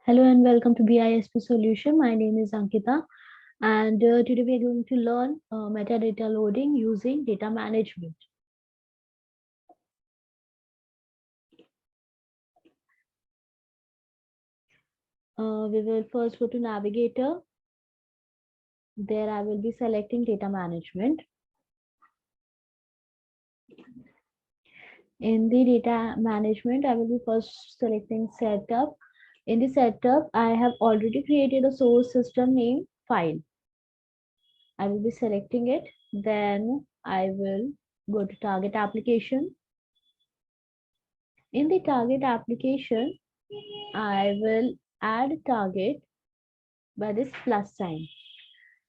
Hello and welcome to BISP Solution. My name is Ankita, and today we are going to learn metadata loading using data management. We will first go to Navigator. There I will be selecting data management. In the data management, I will be first selecting setup. In the setup, I have already created a source system name file. I will be selecting it. Then I will go to target application. In the target application, I will add target by this plus sign.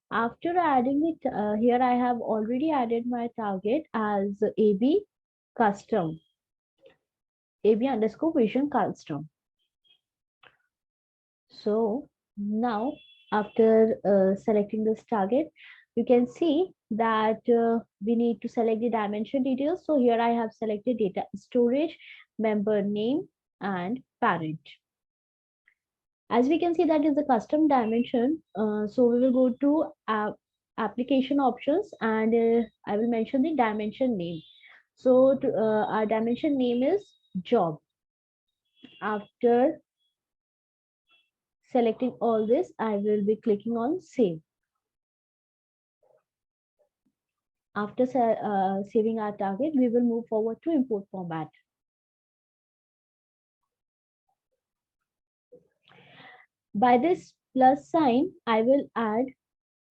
After adding it, here I have already added my target as AB custom, AB underscore vision custom. So now after selecting this target, you can see that we need to select the dimension details. So here I have selected data storage, member name and parent. As we can see, that is the custom dimension. So we will go to application options and I will mention the dimension name. So our dimension name is job. After selecting all this, I will be clicking on save. After saving our target, we will move forward to import format. By this plus sign, I will add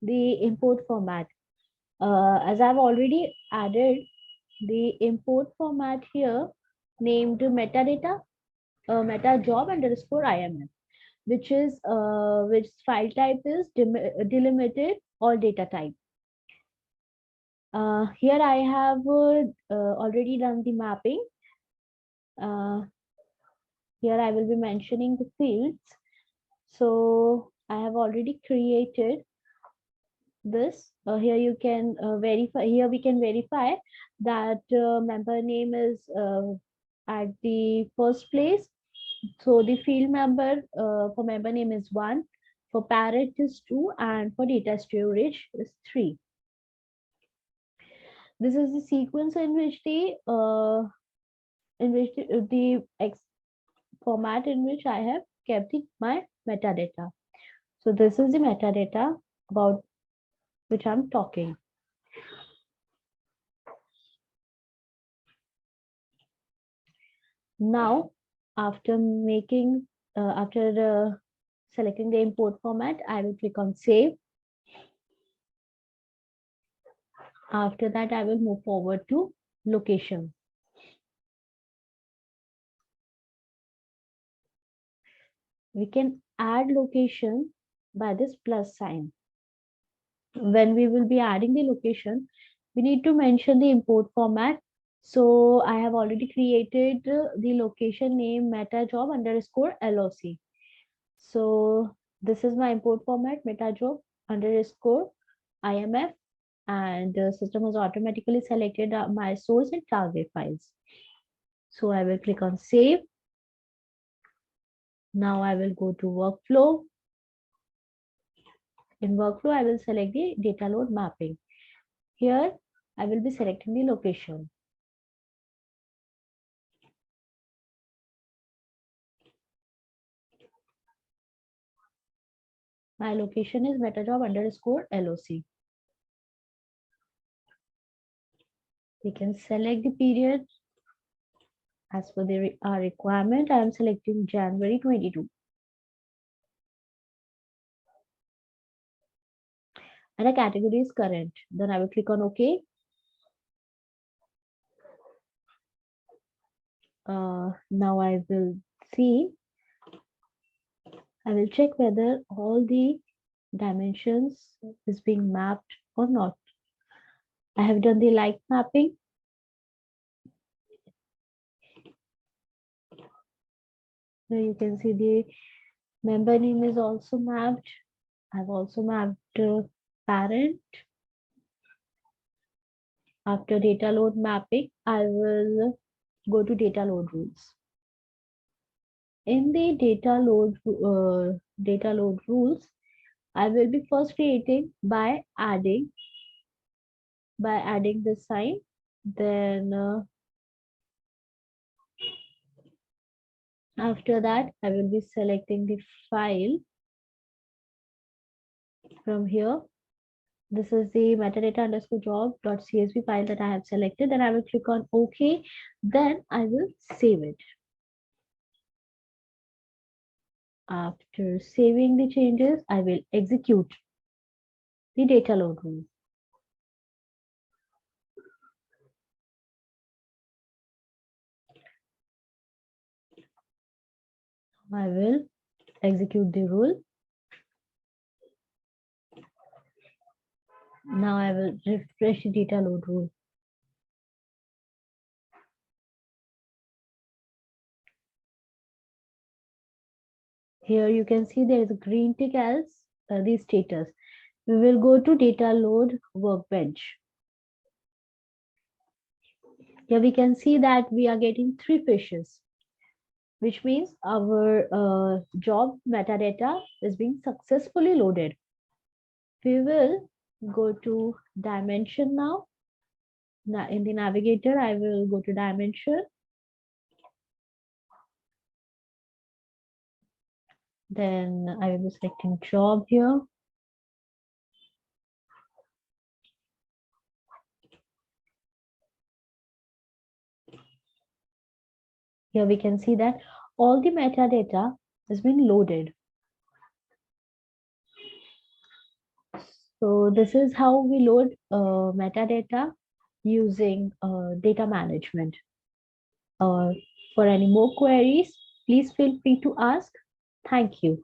the import format. As I've already added the import format here named metadata, meta job underscore IMF, which file type is delimited or data type. Here I have already done the mapping. Here I will be mentioning the fields. So I have already created this. Here you can verify. Here we can verify that member name is at the first place. So the field member for member name is 1, for parent is 2, and for data storage is 3. This is the sequence in which the format in which I have kept my metadata. So this is the metadata about which I'm talking. Now, after selecting the import format, I will click on save. After that, I will move forward to location. We can add location by this plus sign. When we will be adding the location, we need to mention the import format. So I have already created the location name metajob underscore LOC. So this is my import format metajob underscore IMF, and the system has automatically selected my source and target files. So I will click on save. Now I will go to workflow. In workflow, I will select the data load mapping. Here, I will be selecting the location. My location is metajob underscore LOC. We can select the period as per our requirement. I am selecting January 22. And the category is current. Then I will click on OK. Now I will see. I will check whether all the dimensions is being mapped or not. I have done the like mapping. So you can see the member name is also mapped. I've also mapped parent. After data load mapping, I will go to data load rules. In the data load rules, I will be first creating by adding this sign. Then after that, I will be selecting the file from here. This is the metadata underscore job.csv file that I have selected. Then I will click on OK. Then I will save it. After saving the changes, I will execute the data load rule. I will execute the rule. Now I will refresh the data load rule. Here you can see there is a green tick as the status. We will go to data load workbench. Here we can see that we are getting 3 fishes, which means our job metadata is being successfully loaded. We will go to dimension now. In the navigator, I will go to dimension. Then I will be selecting job here. Here we can see that all the metadata has been loaded. So this is how we load metadata using data management. For any more queries, please feel free to ask. Thank you.